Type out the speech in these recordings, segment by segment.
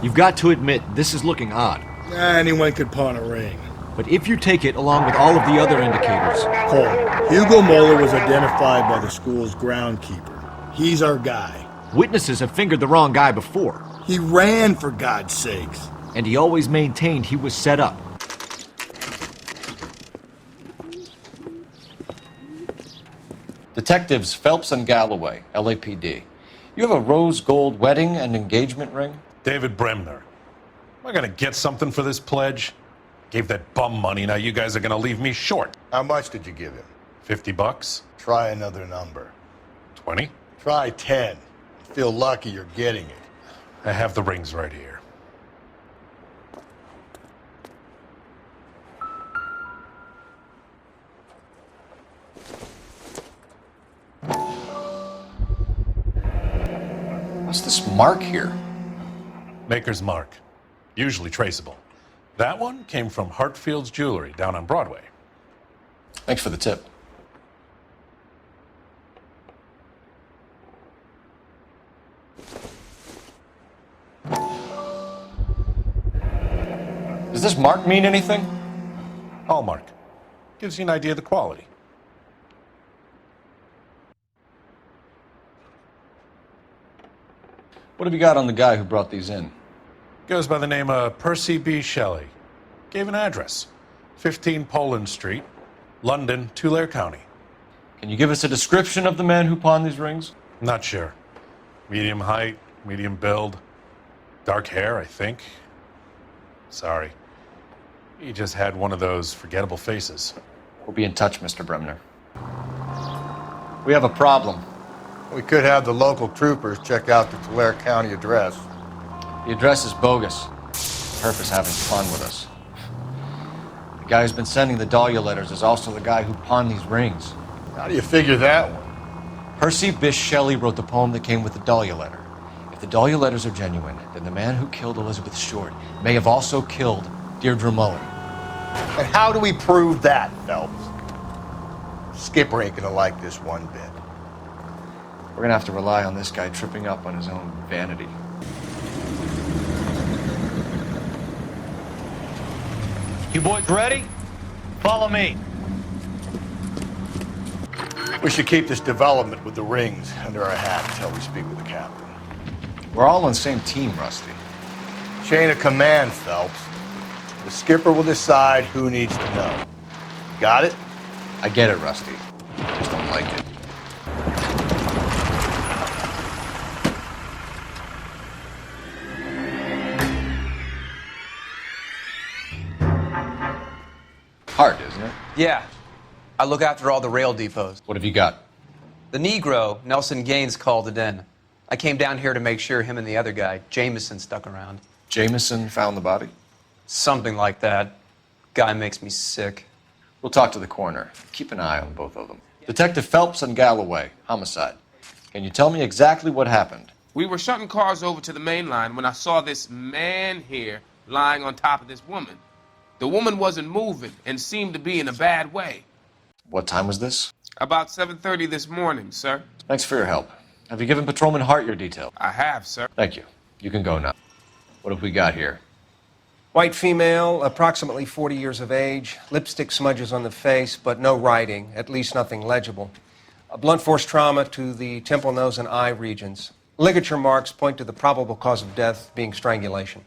You've got to admit, this is looking odd. Anyone could pawn a ring. But if you take it along with all of the other indicators... Cole, Hugo Moeller was identified by the school's groundkeeper. He's our guy. Witnesses have fingered the wrong guy before. He ran, for God's sakes. And he always maintained he was set up. Detectives Phelps and Galloway, LAPD. You have a rose gold wedding and engagement ring? David Bremner. Am I gonna get something for this pledge? Gave that bum money, now you guys are gonna leave me short. How much did you give him? $50? Try another number. 20? Try 10. Feel lucky you're getting it. I have the rings right here. What's this mark here? Maker's mark. Usually traceable. That one came from Hartfield's Jewelry down on Broadway. Thanks for the tip. Does this mark mean anything? Hallmark. Gives you an idea of the quality. What have you got on the guy who brought these in? Goes by the name of Percy B. Shelley. Gave an address. 15 Poland Street, London, Tulare County. Can you give us a description of the man who pawned these rings? Not sure. Medium height, medium build. Dark hair, I think. Sorry. He just had one of those forgettable faces. We'll be in touch, Mr. Bremner. We have a problem. We could have the local troopers check out the Tulare County address. The address is bogus. Perp is having fun with us. The guy who's been sending the Dahlia letters is also the guy who pawned these rings. How do you figure that one? Percy Bysshe Shelley wrote the poem that came with the Dahlia letter. If the Dahlia letters are genuine, then the man who killed Elizabeth Short may have also killed Deirdre Mullen. And how do we prove that, Phelps? Skipper ain't gonna like this one bit. We're gonna have to rely on this guy tripping up on his own vanity. You boys ready? Follow me. We should keep this development with the rings under our hat until we speak with the captain. We're all on the same team, Rusty. Chain of command, Phelps. The skipper will decide who needs to know. Got it? I get it, Rusty. I just don't like it. Hard, isn't it? Yeah. I look after all the rail depots. What have you got? The Negro, Nelson Gaines, called it in. I came down here to make sure him and the other guy, Jameson, stuck around. Jameson found the body? Something like that. Guy makes me sick. We'll talk to the coroner. Keep an eye on both of them. Detective Phelps and Galloway, homicide. Can you tell me exactly what happened? We were shutting cars over to the main line when I saw this man here lying on top of this woman. The woman wasn't moving and seemed to be in a bad way. What time was this? About 7:30 this morning, sir. Thanks for your help. Have you given Patrolman Hart your details? I have, sir. Thank you. You can go now. What have we got here? White female, approximately 40 years of age, lipstick smudges on the face, but no writing, at least nothing legible. A blunt force trauma to the temple, nose, and eye regions. Ligature marks point to the probable cause of death being strangulation.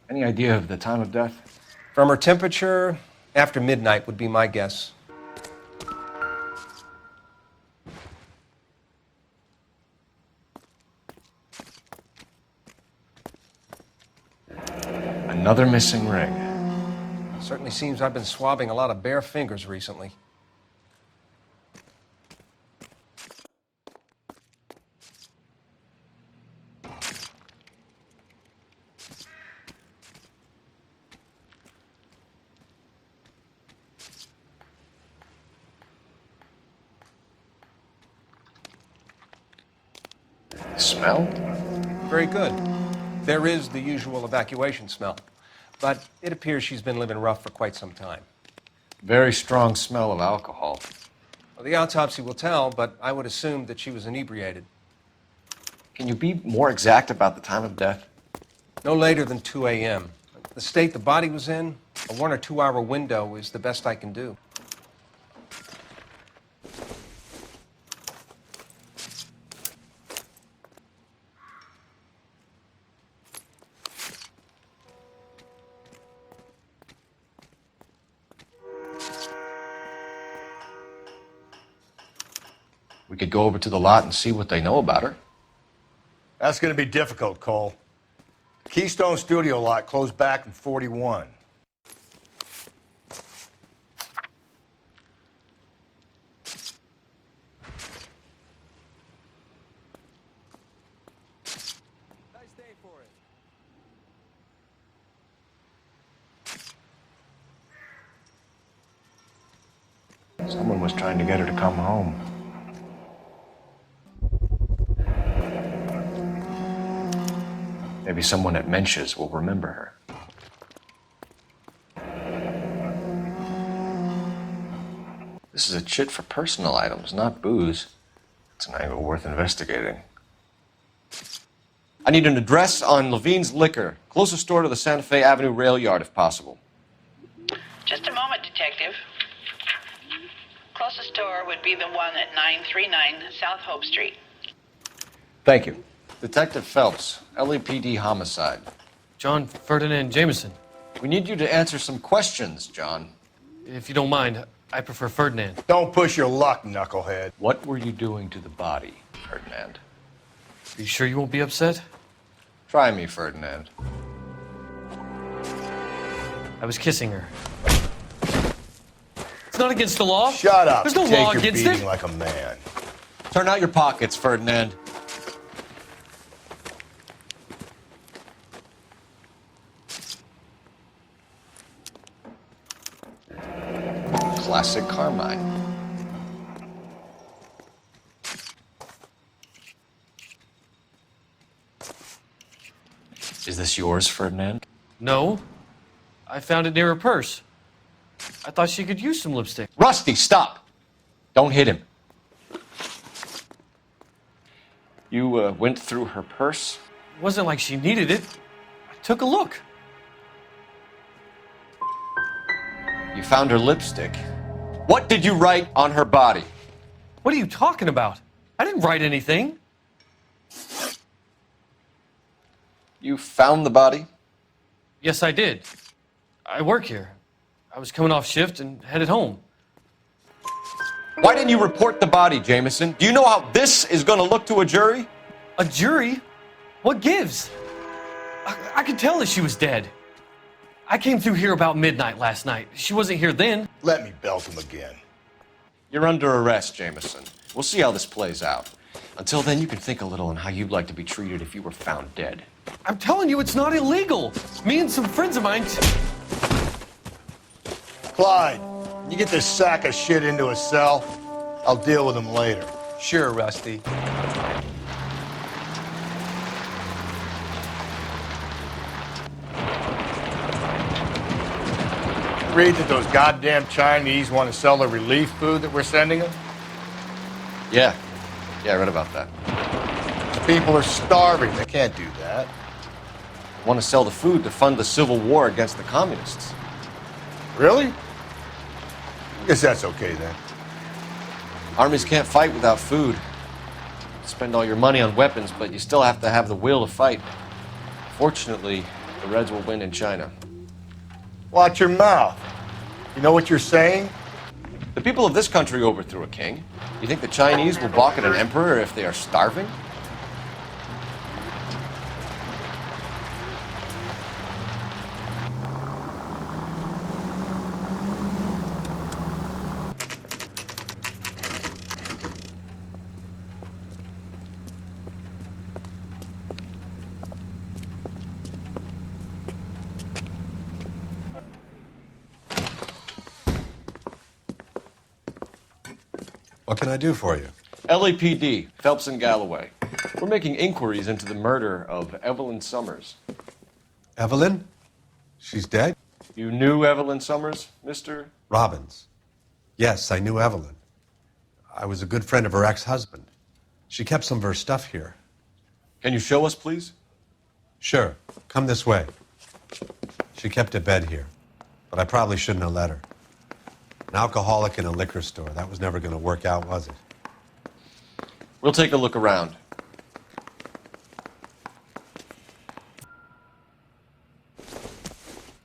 Any idea of the time of death? From her temperature, after midnight would be my guess. Another missing ring. Certainly seems I've been swabbing a lot of bare fingers recently. Smell? Very good. There is the usual evacuation smell, but it appears she's been living rough for quite some time. Very strong smell of alcohol. Well, the autopsy will tell, but I would assume that she was inebriated. Can you be more exact about the time of death? No later than 2 a.m. The state the body was in, a 1 or 2 hour window is the best I can do. We could go over to the lot and see what they know about her. That's going to be difficult, Cole. Keystone Studio lot closed back in 41. Someone was trying to get her to come home. Maybe someone at Mensch's will remember her. This is a chit for personal items, not booze. It's an angle worth investigating. I need an address on Levine's Liquor. Closest store to the Santa Fe Avenue rail yard, if possible. Just a moment, Detective. Closest store would be the one at 939 South Hope Street. Thank you. Detective Phelps, LAPD homicide. John Ferdinand Jameson. We need you to answer some questions, John. If you don't mind, I prefer Ferdinand. Don't push your luck, knucklehead. What were you doing to the body, Ferdinand? Are you sure you won't be upset? Try me, Ferdinand. I was kissing her. It's not against the law. Shut up. There's no Take law your against beating it. like a man. Turn out your pockets, Ferdinand. Classic Carmine. Is this yours, Ferdinand? No. I found it near her purse. I thought she could use some lipstick. Rusty, stop! Don't hit him. You went through her purse? It wasn't like she needed it. I took a look. You found her lipstick. What did you write on her body? What are you talking about? I didn't write anything. You found the body? Yes, I did. I work here. I was coming off shift and headed home. Why didn't you report the body, Jameson? Do you know how this is going to look to a jury? A jury? What gives? I could tell that she was dead. I came through here about midnight last night. She wasn't here then. Let me belt him again. You're under arrest, Jameson. We'll see how this plays out. Until then, you can think a little on how you'd like to be treated if you were found dead. I'm telling you, it's not illegal. Me and some friends of mine... Clyde, you get this sack of shit into a cell. I'll deal with him later. Sure, Rusty. Read that those goddamn Chinese want to sell the relief food that we're sending them? Yeah, I read about that. These people are starving. They can't do that. They want to sell the food to fund the civil war against the communists. Really? Guess that's okay then. Armies can't fight without food. You spend all your money on weapons, but you still have to have the will to fight. Fortunately, the Reds will win in China. Watch your mouth. You know what you're saying? The people of this country overthrew a king. You think the Chinese will balk at an emperor if they are starving? What can I do for you? LAPD, Phelps and Galloway. We're making inquiries into the murder of Evelyn Summers. Evelyn? She's dead? You knew Evelyn Summers, Mr.? Robbins. Yes, I knew Evelyn. I was a good friend of her ex-husband. She kept some of her stuff here. Can you show us, please? Sure. Come this way. She kept a bed here, but I probably shouldn't have let her. An alcoholic in a liquor store. That was never going to work out, was it? We'll take a look around.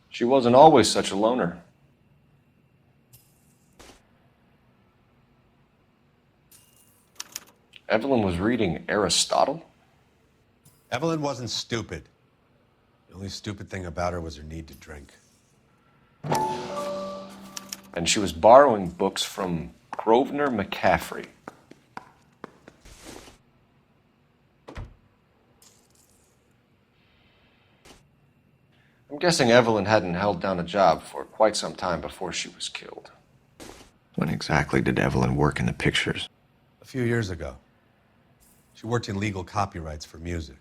She wasn't always such a loner. Evelyn was reading Aristotle? Evelyn wasn't stupid. The only stupid thing about her was her need to drink. And she was borrowing books from Grosvenor McCaffrey. I'm guessing Evelyn hadn't held down a job for quite some time before she was killed. When exactly did Evelyn work in the pictures? A few years ago. She worked in legal copyrights for music.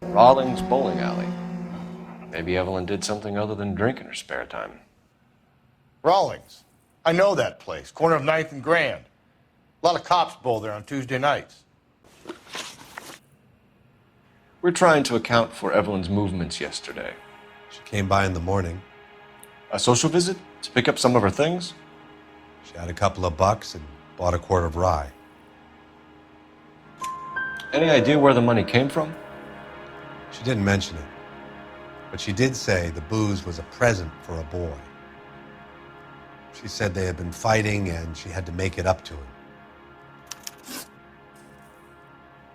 Rawlings Bowling Alley. Maybe Evelyn did something other than drink in her spare time. Rawlings. I know that place. Corner of 9th and Grand. A lot of cops bowl there on Tuesday nights. We're trying to account for Evelyn's movements yesterday. She came by in the morning. A social visit? To pick up some of her things? She had a couple of bucks and bought a quart of rye. Any idea where the money came from? She didn't mention it. But she did say the booze was a present for a boy. She said they had been fighting and she had to make it up to him.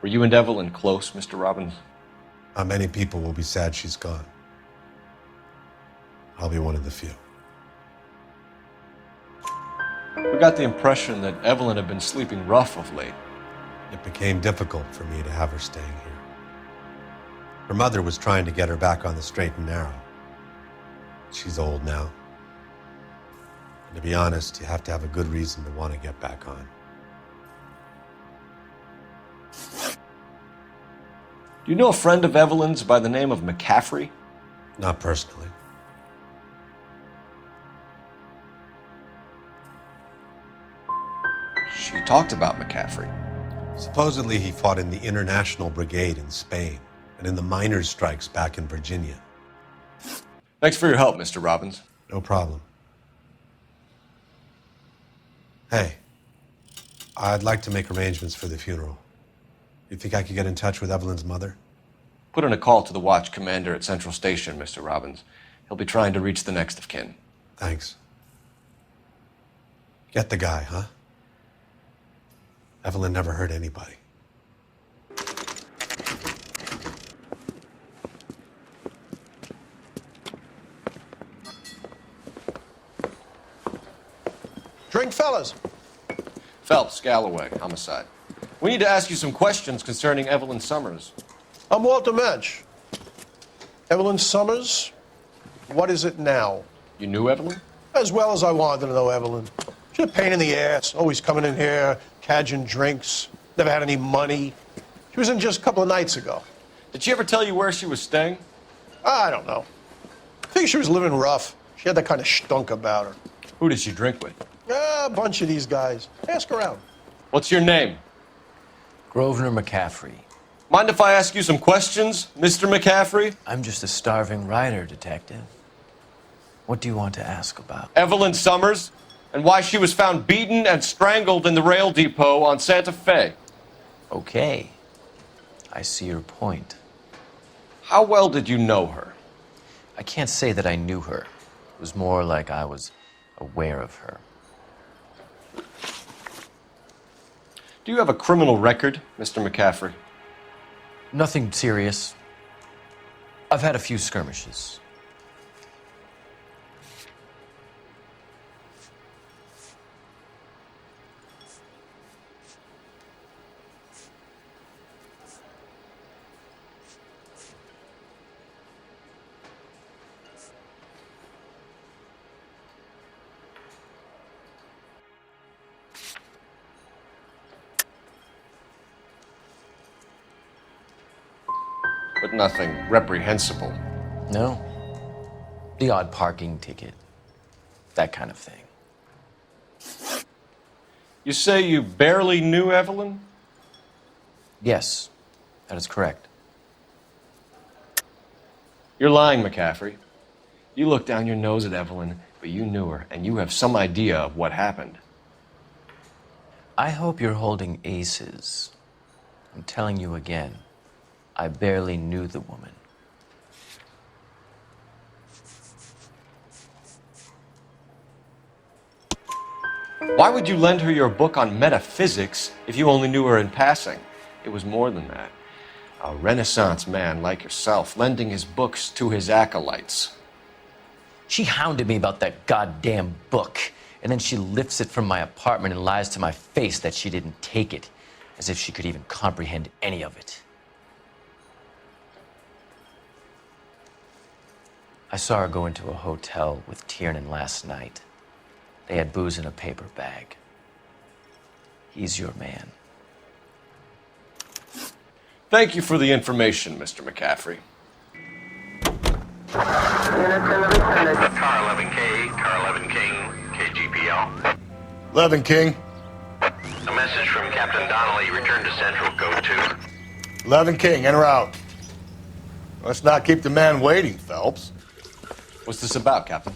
Were you and Evelyn close, Mr. Robbins? Not many people will be sad she's gone. I'll be one of the few. We got the impression that Evelyn had been sleeping rough of late. It became difficult for me to have her staying here. Her mother was trying to get her back on the straight and narrow. She's old now. And to be honest, you have to have a good reason to want to get back on. Do you know a friend of Evelyn's by the name of McCaffrey? Not personally. She talked about McCaffrey. Supposedly he fought in the International Brigade in Spain and in the miners' strikes back in Virginia. Thanks for your help, Mr. Robbins. No problem. Hey, I'd like to make arrangements for the funeral. You think I could get in touch with Evelyn's mother? Put in a call to the watch commander at Central Station, Mr. Robbins. He'll be trying to reach the next of kin. Thanks. Get the guy, huh? Evelyn never hurt anybody. Drink, fellas. Phelps, Galloway, homicide. We need to ask you some questions concerning Evelyn Summers. I'm Walter Mensch. Evelyn Summers, what is it now? You knew Evelyn? As well as I wanted to know Evelyn. She's a pain in the ass, always coming in here, cadging drinks, never had any money. She was in just a couple of nights ago. Did she ever tell you where she was staying? I don't know. I think she was living rough. She had that kind of stunk about her. Who did she drink with? A bunch of these guys. Ask around. What's your name? Grosvenor McCaffrey. Mind if I ask you some questions, Mr. McCaffrey? I'm just a starving writer, detective. What do you want to ask about? Evelyn Summers, and why she was found beaten and strangled in the rail depot on Santa Fe. Okay. I see your point. How well did you know her? I can't say that I knew her. It was more like I was aware of her. Do you have a criminal record, Mr. McCaffrey? Nothing serious. I've had a few skirmishes. But nothing reprehensible. No. The odd parking ticket. That kind of thing. You say you barely knew Evelyn? Yes, that is correct. You're lying, McCaffrey. You looked down your nose at Evelyn, but you knew her, and you have some idea of what happened. I hope you're holding aces. I'm telling you again, I barely knew the woman. Why would you lend her your book on metaphysics if you only knew her in passing? It was more than that. A Renaissance man like yourself, lending his books to his acolytes. She hounded me about that goddamn book, and then she lifts it from my apartment and lies to my face that she didn't take it, as if she could even comprehend any of it. I saw her go into a hotel with Tiernan last night. They had booze in a paper bag. He's your man. Thank you for the information, Mr. McCaffrey. Car 11K, Car 11 King, KGPL. 11 King. A message from Captain Donnelly. Return to Central, code 2. 11 King, en route. Let's not keep the man waiting, Phelps. What's this about, Captain?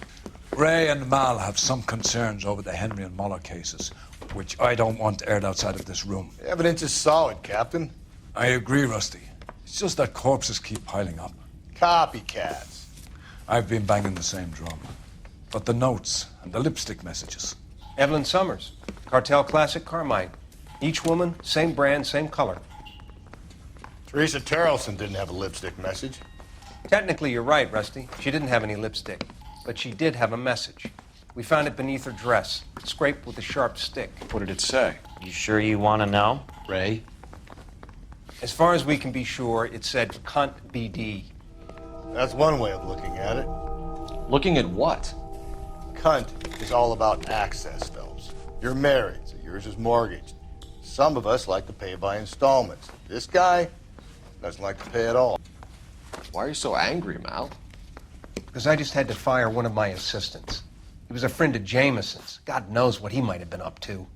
Ray and Mal have some concerns over the Henry and Muller cases, which I don't want aired outside of this room. The evidence is solid, Captain. I agree, Rusty. It's just that corpses keep piling up. Copycats. I've been banging the same drum. But the notes and the lipstick messages. Evelyn Summers, Cartel Classic Carmine. Each woman, same brand, same color. Teresa Terrelson didn't have a lipstick message. Technically, you're right, Rusty. She didn't have any lipstick. But she did have a message. We found it beneath her dress, scraped with a sharp stick. What did it say? You sure you want to know? Ray? As far as we can be sure, it said cunt BD. That's one way of looking at it. Looking at what? Cunt is all about access, Phelps. You're married, so yours is mortgaged. Some of us like to pay by installments. This guy doesn't like to pay at all. Why are you so angry, Mal? Because I just had to fire one of my assistants. He was a friend of Jameson's. God knows what he might have been up to.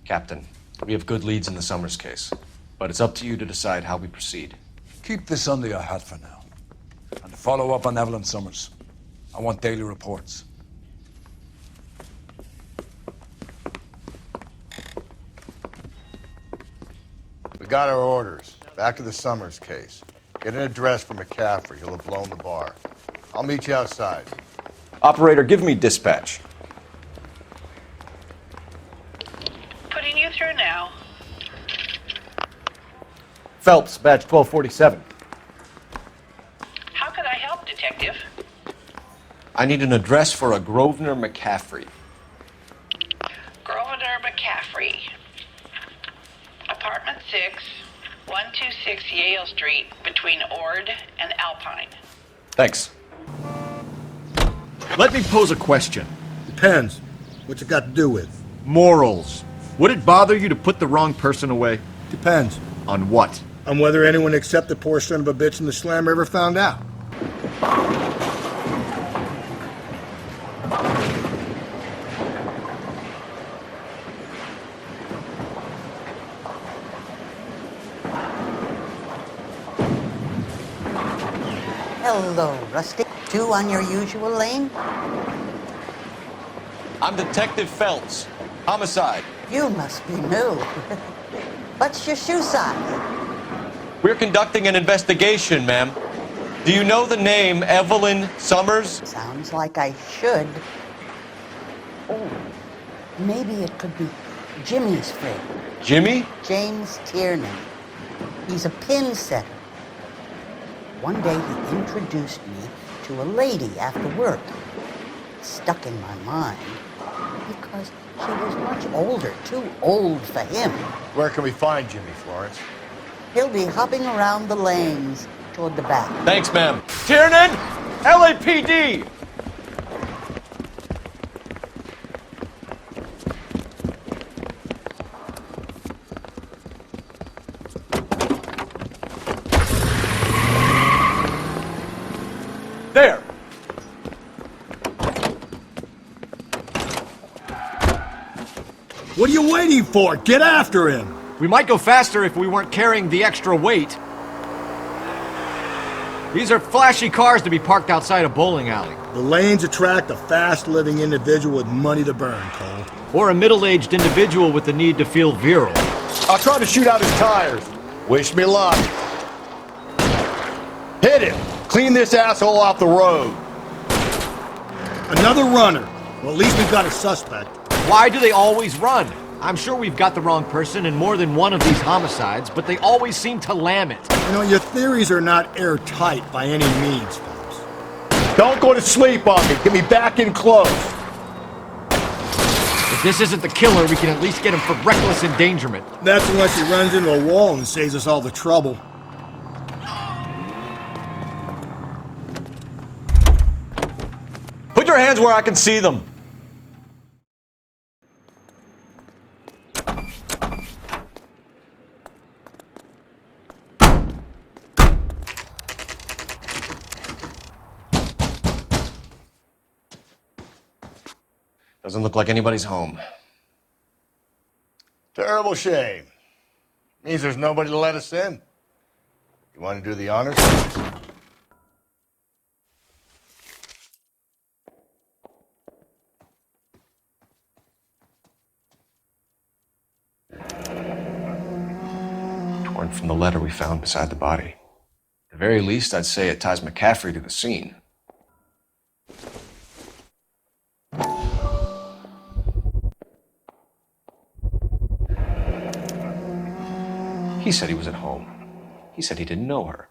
Captain, we have good leads in the Summers case, but it's up to you to decide how we proceed. Keep this under your hat for now. And follow up on Evelyn Summers. I want daily reports. We got our orders. Back to the Summers case. Get an address for McCaffrey. He'll have blown the bar. I'll meet you outside. Operator, give me dispatch. Putting you through now. Phelps, badge 1247. How could I help, Detective? I need an address for a Grosvenor McCaffrey. Grosvenor McCaffrey. Apartment 6, 126 Yale Street, between Ord and Alpine. Thanks. Let me pose a question. Depends. What's it got to do with? Morals. Would it bother you to put the wrong person away? Depends. On what? On whether anyone except the poor son of a bitch in the slammer ever found out. Hello, Rusty. Two on your usual lane? I'm Detective Phelps. Homicide. You must be new. What's your shoe size? We're conducting an investigation, ma'am. Do you know the name Evelyn Summers? Sounds like I should. Oh, maybe it could be Jimmy's friend. Jimmy? James Tiernan. He's a pin setter. One day he introduced me to a lady after work. It stuck in my mind because she was much older, too old for him. Where can we find Jimmy, Florence? He'll be hopping around the lanes toward the back. Thanks, ma'am. Tiernan! LAPD! There! What are you waiting for? Get after him! We might go faster if we weren't carrying the extra weight. These are flashy cars to be parked outside a bowling alley. The lanes attract a fast-living individual with money to burn, Cole. Or a middle-aged individual with the need to feel virile. I'll try to shoot out his tires. Wish me luck. Hit him! Clean this asshole off the road. Another runner. Well, at least we've got a suspect. Why do they always run? I'm sure we've got the wrong person in more than one of these homicides, but they always seem to lam it. You know, your theories are not airtight by any means, Phelps. Don't go to sleep on me. Get me back in close. If this isn't the killer, we can at least get him for reckless endangerment. That's unless he runs into a wall and saves us all the trouble. Put your hands where I can see them. Doesn't look like anybody's home. Terrible shame. Means there's nobody to let us in. You want to do the honors? Torn from the letter we found beside the body. At the very least, I'd say it ties McCaffrey to the scene. He said he was at home. He said he didn't know her.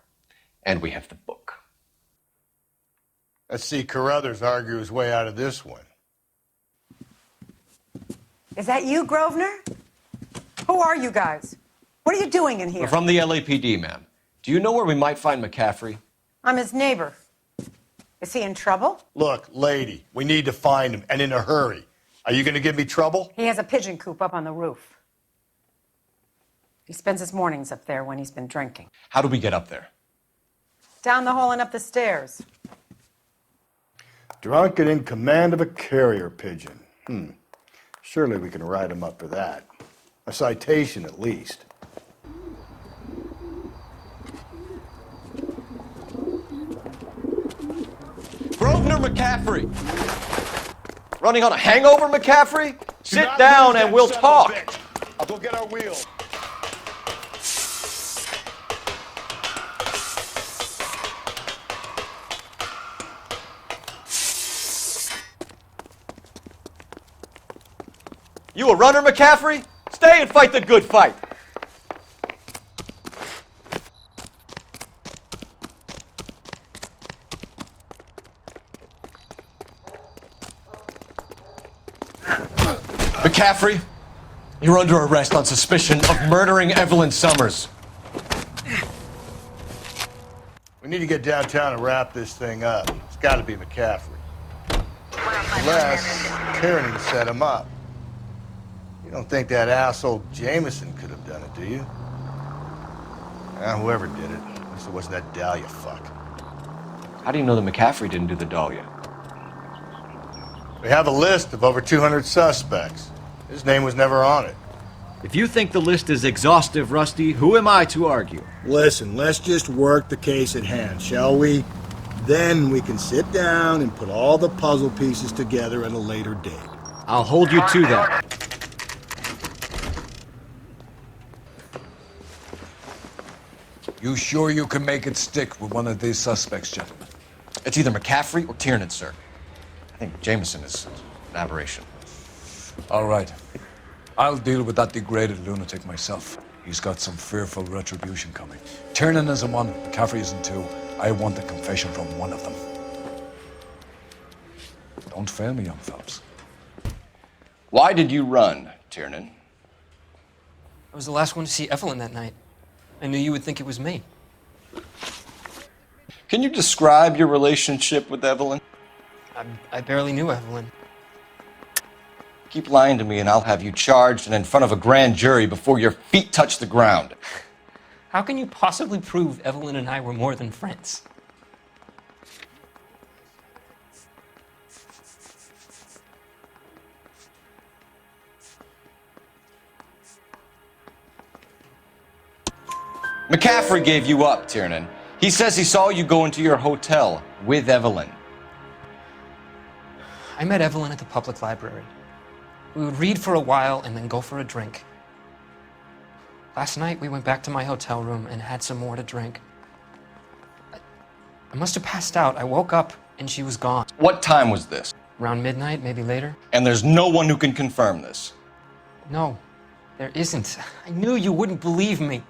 And we have the book. Let's see Carruthers argue his way out of this one. Is that you, Grosvenor? Who are you guys? What are you doing in here? We're from the LAPD, ma'am. Do you know where we might find McCaffrey? I'm his neighbor. Is he in trouble? Look, lady, we need to find him, and in a hurry. Are you going to give me trouble? He has a pigeon coop up on the roof. He spends his mornings up there when he's been drinking. How do we get up there? Down the hall and up the stairs. Drunk and in command of a carrier pigeon. Surely we can write him up for that. A citation, at least. Grosvenor McCaffrey! Running on a hangover, McCaffrey? Sit down and we'll talk. I'll go get our wheel. You a runner, McCaffrey? Stay and fight the good fight. McCaffrey, you're under arrest on suspicion of murdering Evelyn Summers. We need to get downtown and wrap this thing up. It's got to be McCaffrey. Unless Tiernan set him up. You don't think that asshole Jameson could have done it, do you? Whoever did it. At least it wasn't that Dahlia fuck. How do you know that McCaffrey didn't do the Dahlia? We have a list of over 200 suspects. His name was never on it. If you think the list is exhaustive, Rusty, who am I to argue? Listen, let's just work the case at hand, shall we? Then we can sit down and put all the puzzle pieces together at a later date. I'll hold you to that. You sure you can make it stick with one of these suspects, gentlemen? It's either McCaffrey or Tiernan, sir. I think Jameson is an aberration. All right. I'll deal with that degraded lunatic myself. He's got some fearful retribution coming. Tiernan isn't one, McCaffrey isn't two. I want a confession from one of them. Don't fail me, young Phelps. Why did you run, Tiernan? I was the last one to see Evelyn that night. I knew you would think it was me. Can you describe your relationship with Evelyn? I barely knew Evelyn. Keep lying to me and I'll have you charged and in front of a grand jury before your feet touch the ground. How can you possibly prove Evelyn and I were more than friends? McCaffrey gave you up, Tiernan. He says he saw you go into your hotel with Evelyn. I met Evelyn at the public library. We would read for a while and then go for a drink. Last night, we went back to my hotel room and had some more to drink. I must have passed out. I woke up and she was gone. What time was this? Around midnight, maybe later. And there's no one who can confirm this. No, there isn't. I knew you wouldn't believe me.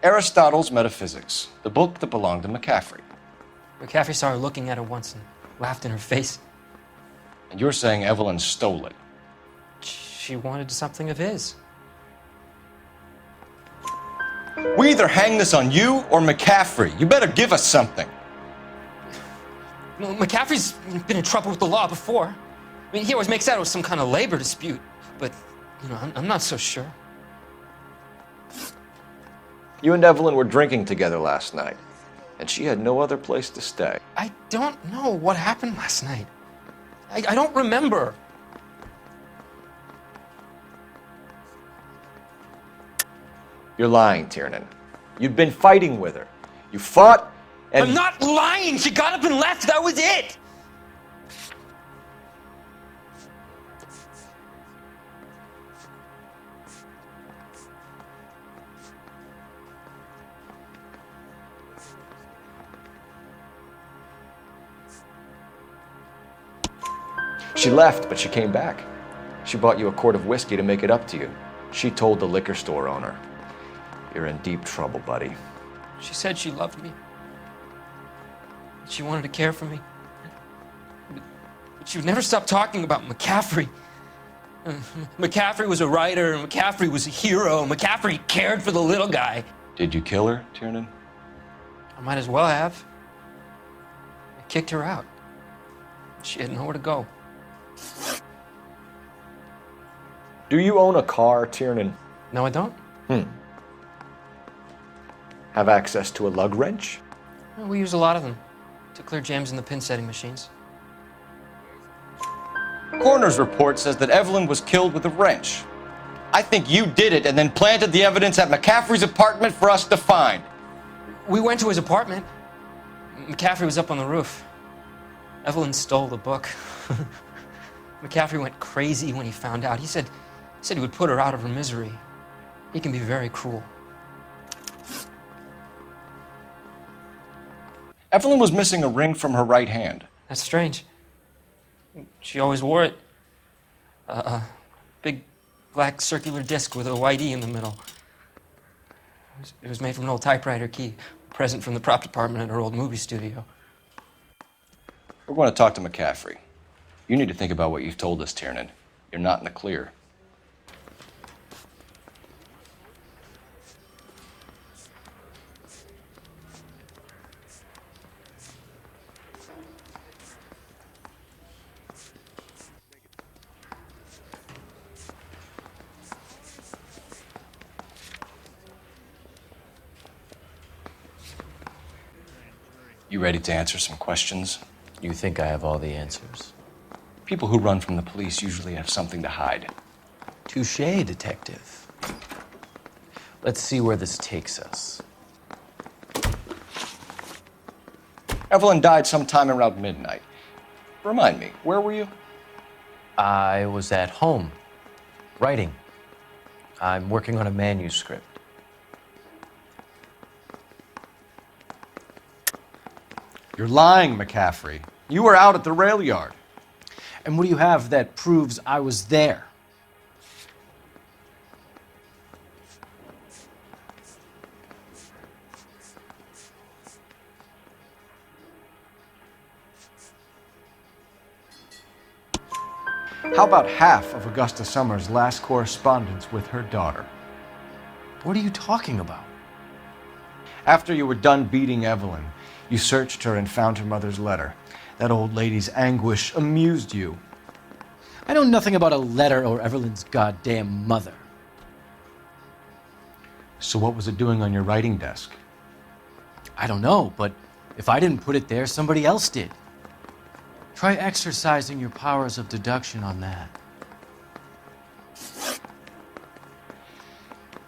Aristotle's Metaphysics, the book that belonged to McCaffrey. McCaffrey saw her looking at it once and laughed in her face. And you're saying Evelyn stole it. She wanted something of his. We either hang this on you or McCaffrey. You better give us something. Well, McCaffrey's been in trouble with the law before. I mean, he always makes out it was some kind of labor dispute, but, you know, I'm not so sure. You and Evelyn were drinking together last night, and she had no other place to stay. I don't know what happened last night. I don't remember. You're lying, Tiernan. You'd been fighting with her. You fought, and... I'm not lying! She got up and left, that was it! She left, but she came back. She bought you a quart of whiskey to make it up to you. She told the liquor store owner. You're in deep trouble, buddy. She said she loved me. She wanted to care for me. But she would never stop talking about McCaffrey. McCaffrey was a writer, and McCaffrey was a hero. McCaffrey cared for the little guy. Did you kill her, Tiernan? I might as well have. I kicked her out. She had nowhere to go. Do you own a car, Tiernan? No, I don't. Have access to a lug wrench? Well, we use a lot of them to clear jams in the pin setting machines. Coroner's report says that Evelyn was killed with a wrench. I think you did it and then planted the evidence at McCaffrey's apartment for us to find. We went to his apartment. McCaffrey was up on the roof. Evelyn stole the book. McCaffrey went crazy when he found out. He said he would put her out of her misery. He can be very cruel. Evelyn was missing a ring from her right hand. That's strange. She always wore it. A big black circular disc with a white E in the middle. It was made from an old typewriter key, a present from the prop department at her old movie studio. We're going to talk to McCaffrey. You need to think about what you've told us, Tiernan. You're not in the clear. You ready to answer some questions? You think I have all the answers? People who run from the police usually have something to hide. Touché, detective. Let's see where this takes us. Evelyn died sometime around midnight. Remind me, where were you? I was at home, writing. I'm working on a manuscript. You're lying, McCaffrey. You were out at the rail yard. And what do you have that proves I was there? How about half of Augusta Summers' last correspondence with her daughter? What are you talking about? After you were done beating Evelyn, you searched her and found her mother's letter. That old lady's anguish amused you. I know nothing about a letter or Evelyn's goddamn mother. So what was it doing on your writing desk? I don't know, but if I didn't put it there, somebody else did. Try exercising your powers of deduction on that.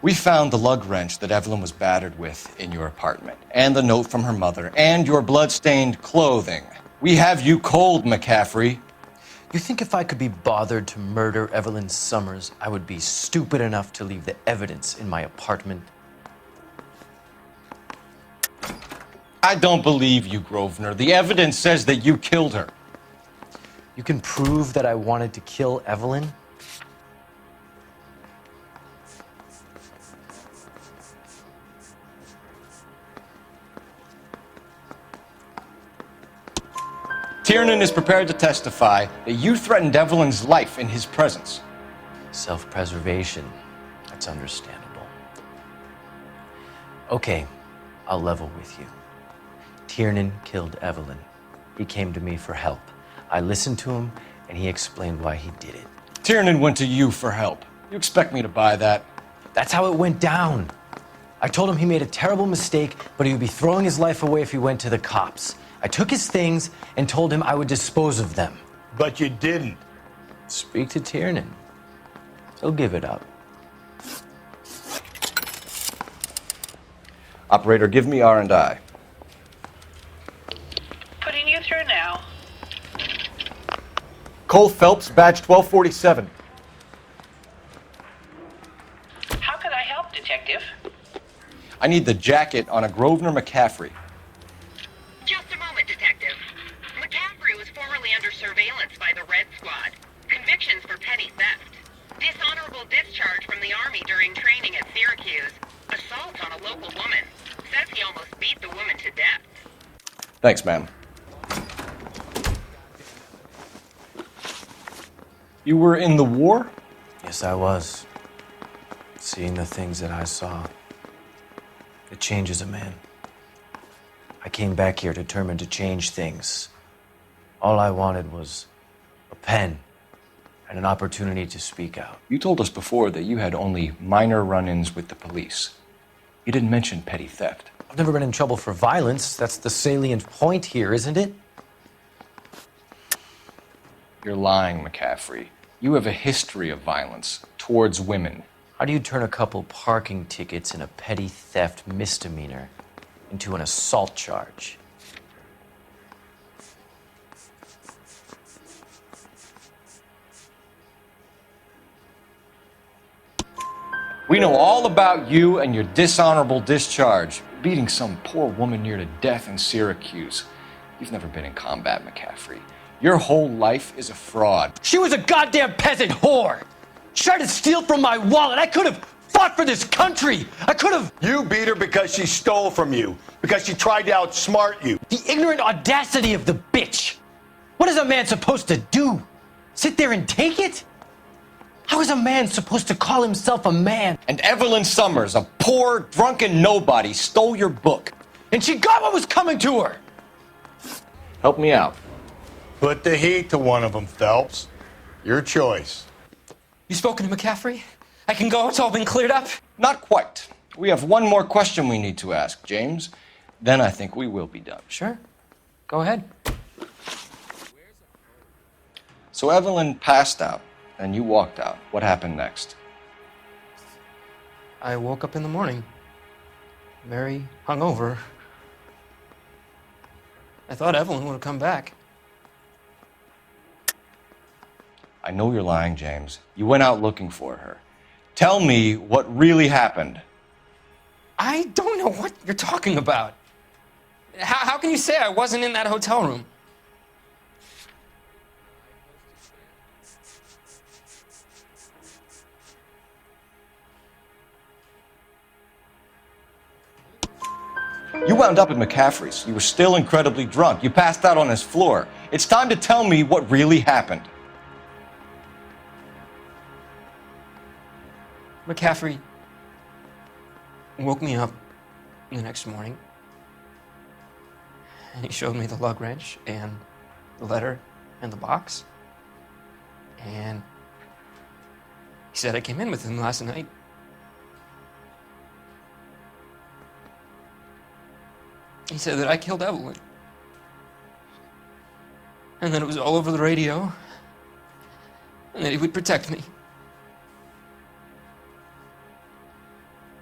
We found the lug wrench that Evelyn was battered with in your apartment, and the note from her mother, and your blood-stained clothing. We have you cold, McCaffrey. You think if I could be bothered to murder Evelyn Summers, I would be stupid enough to leave the evidence in my apartment? I don't believe you, Grosvenor. The evidence says that you killed her. You can prove that I wanted to kill Evelyn? Tiernan is prepared to testify that you threatened Evelyn's life in his presence. Self-preservation. That's understandable. Okay, I'll level with you. Tiernan killed Evelyn. He came to me for help. I listened to him, and he explained why he did it. Tiernan went to you for help. You expect me to buy that? That's how it went down. I told him he made a terrible mistake, but he would be throwing his life away if he went to the cops. I took his things and told him I would dispose of them. But you didn't. Speak to Tiernan. He'll give it up. Operator, give me R&I. Putting you through now. Cole Phelps, badge 1247. How could I help, Detective? I need the jacket on a Grosvenor McCaffrey. Just a moment, Detective. McCaffrey was formerly under surveillance by the Red Squad. Convictions for petty theft. Dishonorable discharge from the Army during training at Syracuse. Assault on a local woman. Says he almost beat the woman to death. Thanks, ma'am. You were in the war? Yes, I was. Seeing the things that I saw, it changes a man. I came back here determined to change things. All I wanted was a pen and an opportunity to speak out. You told us before that you had only minor run-ins with the police. You didn't mention petty theft. I've never been in trouble for violence. That's the salient point here, isn't it? You're lying, McCaffrey. You have a history of violence towards women. How do you turn a couple parking tickets and a petty theft misdemeanor into an assault charge? We know all about you and your dishonorable discharge, beating some poor woman near to death in Syracuse. You've never been in combat, McCaffrey. Your whole life is a fraud. She was a goddamn peasant whore! She tried to steal from my wallet. I could have fought for this country. I could have. You beat her because she stole from you, because she tried to outsmart you. The ignorant audacity of the bitch. What is a man supposed to do? Sit there and take it? How is a man supposed to call himself a man? And Evelyn Summers, a poor, drunken nobody, stole your book. And she got what was coming to her. Help me out. Put the heat to one of them, Phelps. Your choice. You spoken to McCaffrey? I can go? It's all been cleared up? Not quite. We have one more question we need to ask, James. Then I think we will be done. Sure. Go ahead. So Evelyn passed out, and you walked out. What happened next? I woke up in the morning, very hungover. I thought Evelyn would have come back. I know you're lying, James. You went out looking for her. Tell me what really happened. I don't know what you're talking about. How can you say I wasn't in that hotel room? You wound up at McCaffrey's. You were still incredibly drunk. You passed out on his floor. It's time to tell me what really happened. McCaffrey woke me up the next morning, and he showed me the lug wrench and the letter and the box. And he said I came in with him last night. He said that I killed Evelyn. And that it was all over the radio. And that he would protect me.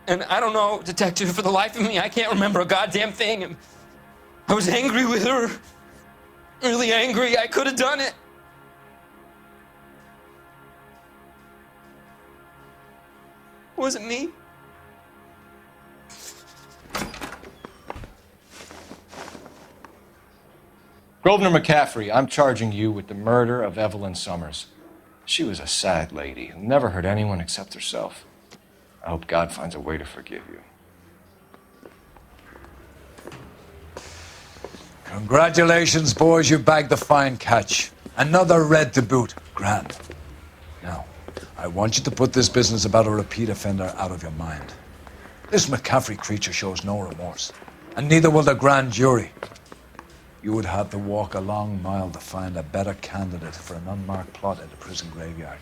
And I don't know, Detective, for the life of me, I can't remember a goddamn thing. And I was angry with her. Really angry. I could have done it. It wasn't me. Grosvenor McCaffrey, I'm charging you with the murder of Evelyn Summers. She was a sad lady who never hurt anyone except herself. I hope God finds a way to forgive you. Congratulations, boys. You bagged the fine catch. Another red to boot. Grand. Now, I want you to put this business about a repeat offender out of your mind. This McCaffrey creature shows no remorse, and neither will the grand jury. You would have to walk a long mile to find a better candidate for an unmarked plot at the prison graveyard.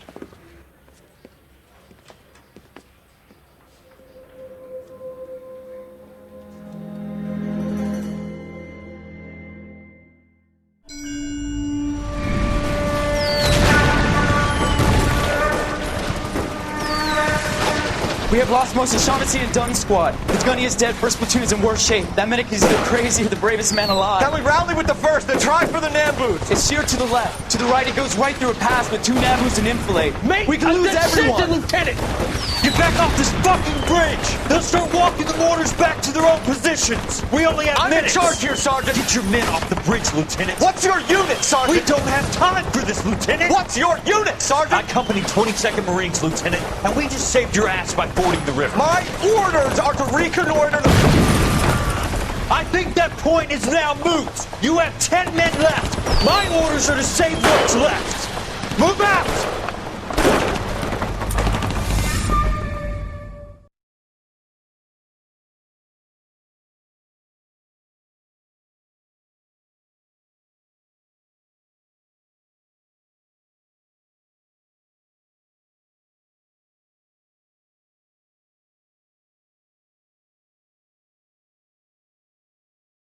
We have lost most of Shaughnessy and Dunn's squad. The gunny is dead. First platoon is in worse shape. That medic is either crazy or the bravest man alive. Can we rally with the first and try for the Namboots? It's sheer to the left. To the right, it goes right through a pass with 2 Namboots and enfilade. Mate, we can lose everyone. Lieutenant! Get back off this fucking bridge! They'll start walking the mortars back to their own positions. We only have minutes. I'm in charge here, Sergeant. Get your men off the bridge, Lieutenant. What's your unit, Sergeant? We don't have time for this, Lieutenant. What's your unit, Sergeant? I company 22nd Marines, Lieutenant, and we just saved your ass by fording the river. My orders are to reconnoiter the... I think that point is now moot. You have 10 men left. My orders are to save what's left. Move out!